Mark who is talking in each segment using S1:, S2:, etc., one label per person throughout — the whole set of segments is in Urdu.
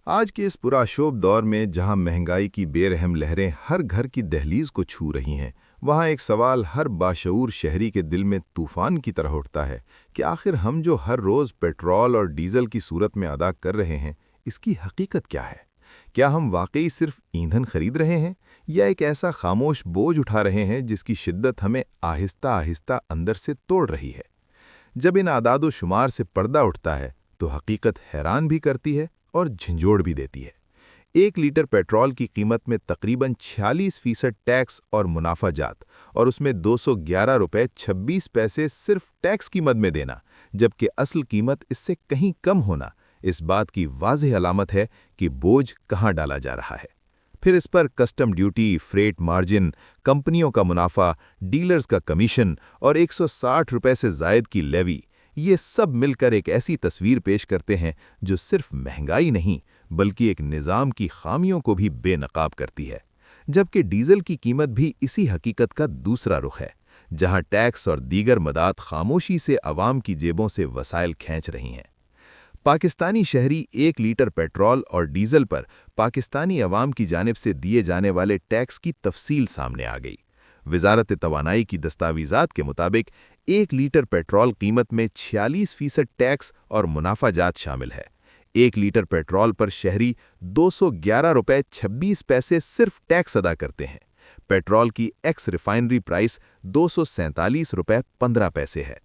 S1: آج کے اس پرآشوب دور میں جہاں مہنگائی کی بے رحم لہریں ہر گھر کی دہلیز کو چھو رہی ہیں، وہاں ایک سوال ہر باشعور شہری کے دل میں طوفان کی طرح اٹھتا ہے کہ آخر ہم جو ہر روز پیٹرول اور ڈیزل کی صورت میں ادا کر رہے ہیں، اس کی حقیقت کیا ہے؟ کیا ہم واقعی صرف ایندھن خرید رہے ہیں یا ایک ایسا خاموش بوجھ اٹھا رہے ہیں جس کی شدت ہمیں آہستہ آہستہ اندر سے توڑ رہی ہے؟ جب ان اعداد و شمار سے پردہ اٹھتا ہے تو حقیقت حیران بھی کرتی ہے اور جھنجھوڑ بھی دیتی ہے۔ 1 لیٹر پیٹرول کی قیمت میں تقریباً 46% ٹیکس اور منافع جات، اور اس میں 211 روپے 26 پیسے صرف ٹیکس کی مد میں دینا، جبکہ اصل قیمت اس سے کہیں کم ہونا، اس بات کی واضح علامت ہے کہ بوجھ کہاں ڈالا جا رہا ہے۔ پھر اس پر کسٹم ڈیوٹی، فریٹ مارجن، کمپنیوں کا منافع، ڈیلرز کا کمیشن اور 160 روپے سے زائد کی لیوی، یہ سب مل کر ایک ایسی تصویر پیش کرتے ہیں جو صرف مہنگائی نہیں بلکہ ایک نظام کی خامیوں کو بھی بے نقاب کرتی ہے۔ جبکہ ڈیزل کی قیمت بھی اسی حقیقت کا دوسرا رخ ہے، جہاں ٹیکس اور دیگر مداد خاموشی سے عوام کی جیبوں سے وسائل کھینچ رہی ہیں۔ پاکستانی شہری 1 لیٹر پیٹرول اور ڈیزل پر پاکستانی عوام کی جانب سے دیے جانے والے ٹیکس کی تفصیل سامنے آ گئی۔ وزارت توانائی کی دستاویزات کے مطابق 1 لیٹر پیٹرول قیمت میں 46% ٹیکس اور منافع جات شامل ہے۔ 1 لیٹر پیٹرول پر شہری 211 روپے 26 پیسے صرف ٹیکس ادا کرتے ہیں۔ پیٹرول کی ایکس ریفائنری پرائس 247 روپے 15 پیسے ہے۔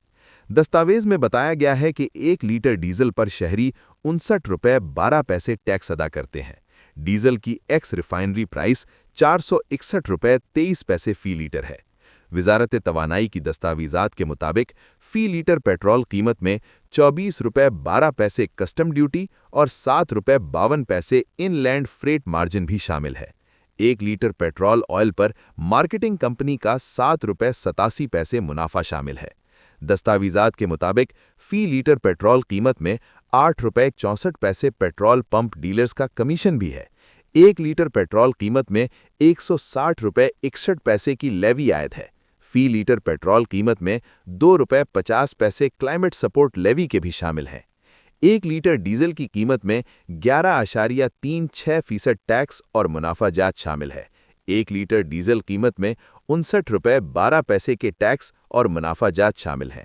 S1: دستاویز میں بتایا گیا ہے کہ 1 لیٹر ڈیزل پر شہری 59 روپے 12 پیسے ٹیکس ادا کرتے ہیں۔ ڈیزل کی ایکس ریفائنری پرائس 461 روپے 23 پیسے فی لیٹر ہے۔ وزارت توانائی کی دستاویزات کے مطابق فی لیٹر پیٹرول قیمت میں 24 روپے 12 پیسے کسٹم ڈیوٹی اور 7 روپے 52 پیسے ان لینڈ فریٹ مارجن بھی شامل ہے۔ 1 لیٹر پیٹرول آئل پر مارکیٹنگ کمپنی کا 7 روپے 87 پیسے منافع شامل ہے۔ دستاویزات کے مطابق فی لیٹر پیٹرول قیمت میں 8 روپے 64 پیسے پیٹرول پمپ ڈیلرز کا کمیشن بھی ہے۔ 1 لیٹر پیٹرول قیمت میں 160 روپے 61 پیسے کی لیوی عائد ہے۔ فی لیٹر پیٹرول قیمت میں 2 روپے 50 پیسے کلائمیٹ سپورٹ لیوی کے بھی شامل ہیں۔ 1 لیٹر ڈیزل کی قیمت میں 11.36% ٹیکس اور منافع جات شامل ہے۔ 1 لیٹر ڈیزل قیمت میں 59 روپے 12 پیسے کے ٹیکس اور منافع جات شامل ہیں۔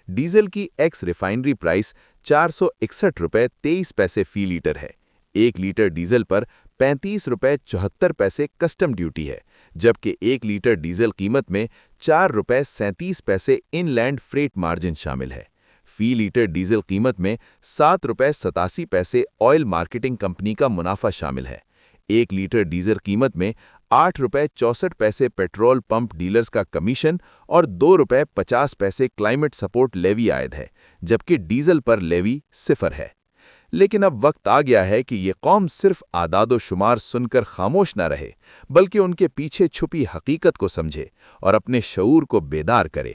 S1: ڈیزل کی ایکس ریفائنری پرائس 461 روپے 23 پیسے فی لیٹر ہے۔ 1 لیٹر ڈیزل پر 35 روپے 74 پیسے کسٹم ڈیوٹی ہے، جبکہ 1 لیٹر ڈیزل قیمت میں 4 روپے 37 پیسے ان لینڈ فریٹ مارجن شامل ہے۔ فی لیٹر ڈیزل قیمت میں 7 روپے 87 پیسے آئل مارکیٹنگ کمپنی کا منافع شامل ہے۔ 1 لیٹر ڈیزل قیمت میں 8 روپے 64 پیسے پیٹرول پمپ ڈیلرز کا کمیشن اور 2 روپے 50 پیسے کلائمیٹ سپورٹ لیوی عائد ہے، جبکہ ڈیزل پر لیوی 0 ہے۔ لیکن اب وقت آ گیا ہے کہ یہ قوم صرف اعداد و شمار سن کر خاموش نہ رہے، بلکہ ان کے پیچھے چھپی حقیقت کو سمجھے اور اپنے شعور کو بیدار کرے۔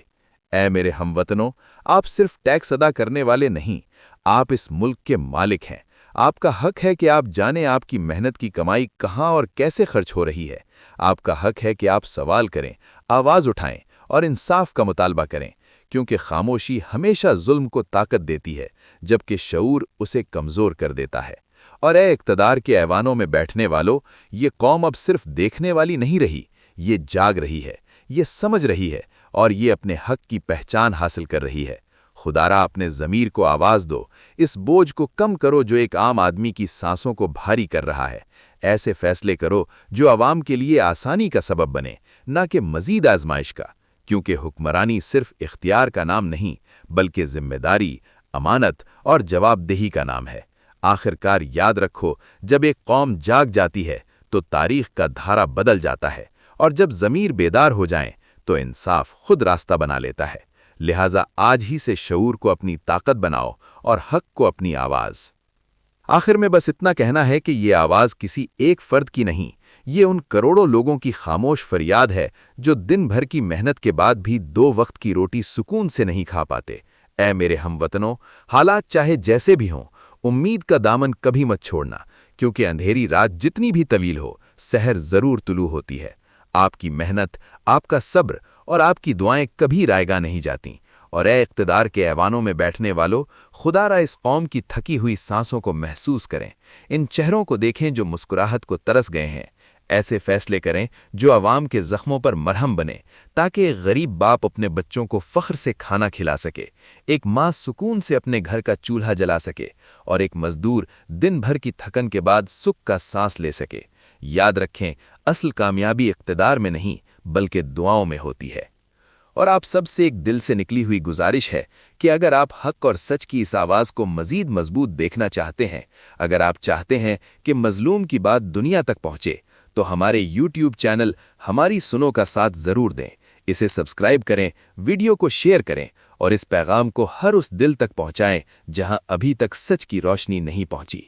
S1: اے میرے ہم وطنوں، آپ صرف ٹیکس ادا کرنے والے نہیں، آپ اس ملک کے مالک ہیں۔ آپ کا حق ہے کہ آپ جانیں آپ کی محنت کی کمائی کہاں اور کیسے خرچ ہو رہی ہے۔ آپ کا حق ہے کہ آپ سوال کریں، آواز اٹھائیں اور انصاف کا مطالبہ کریں، کیونکہ خاموشی ہمیشہ ظلم کو طاقت دیتی ہے، جبکہ شعور اسے کمزور کر دیتا ہے۔ اور اے اقتدار کے ایوانوں میں بیٹھنے والوں، یہ قوم اب صرف دیکھنے والی نہیں رہی، یہ جاگ رہی ہے، یہ سمجھ رہی ہے اور یہ اپنے حق کی پہچان حاصل کر رہی ہے۔ خدارا اپنے ضمیر کو آواز دو، اس بوجھ کو کم کرو جو ایک عام آدمی کی سانسوں کو بھاری کر رہا ہے۔ ایسے فیصلے کرو جو عوام کے لیے آسانی کا سبب بنے، نہ کہ مزید آزمائش کا، کیونکہ حکمرانی صرف اختیار کا نام نہیں بلکہ ذمہ داری، امانت اور جواب دہی کا نام ہے۔ آخرکار یاد رکھو، جب ایک قوم جاگ جاتی ہے تو تاریخ کا دھارا بدل جاتا ہے، اور جب ضمیر بیدار ہو جائیں تو انصاف خود راستہ بنا لیتا ہے۔ لہٰذا آج ہی سے شعور کو اپنی طاقت بناؤ اور حق کو اپنی آواز۔ آخر میں بس اتنا کہنا ہے کہ یہ آواز کسی ایک فرد کی نہیں، یہ ان کروڑوں لوگوں کی خاموش فریاد ہے جو دن بھر کی محنت کے بعد بھی 2 وقت کی روٹی سکون سے نہیں کھا پاتے۔ اے میرے ہم وطنوں، حالات چاہے جیسے بھی ہوں، امید کا دامن کبھی مت چھوڑنا، کیونکہ اندھیری رات جتنی بھی طویل ہو، سحر ضرور طلوع ہوتی ہے۔ آپ کی محنت، آپ کا صبر اور آپ کی دعائیں کبھی رائیگاں نہیں جاتیں،
S2: اور اے اقتدار کے ایوانوں میں بیٹھنے والوں، خدا را اس قوم کی تھکی ہوئی سانسوں کو محسوس کریں، ان چہروں کو دیکھیں جو مسکراہٹ کو ترس گئے ہیں۔ ایسے فیصلے کریں جو عوام کے زخموں پر مرہم بنے، تاکہ ایک غریب باپ اپنے بچوں کو فخر سے کھانا کھلا سکے، ایک ماں سکون سے اپنے گھر کا چولہا جلا سکے، اور ایک مزدور دن بھر کی تھکن کے بعد سکھ کا سانس لے سکے۔ یاد رکھیں، اصل کامیابی اقتدار میں نہیں بلکہ دعاؤں میں ہوتی ہے۔ اور آپ سب سے ایک دل سے نکلی ہوئی گزارش ہے کہ اگر آپ حق اور سچ کی اس آواز کو مزید مضبوط دیکھنا چاہتے ہیں، اگر آپ چاہتے ہیں کہ مظلوم کی بات دنیا تک پہنچے، تو ہمارے یوٹیوب چینل ہماری سنو کا ساتھ ضرور دیں، اسے سبسکرائب کریں، ویڈیو کو شیئر کریں، اور اس پیغام کو ہر اس دل تک پہنچائیں جہاں ابھی تک سچ کی روشنی نہیں پہنچی۔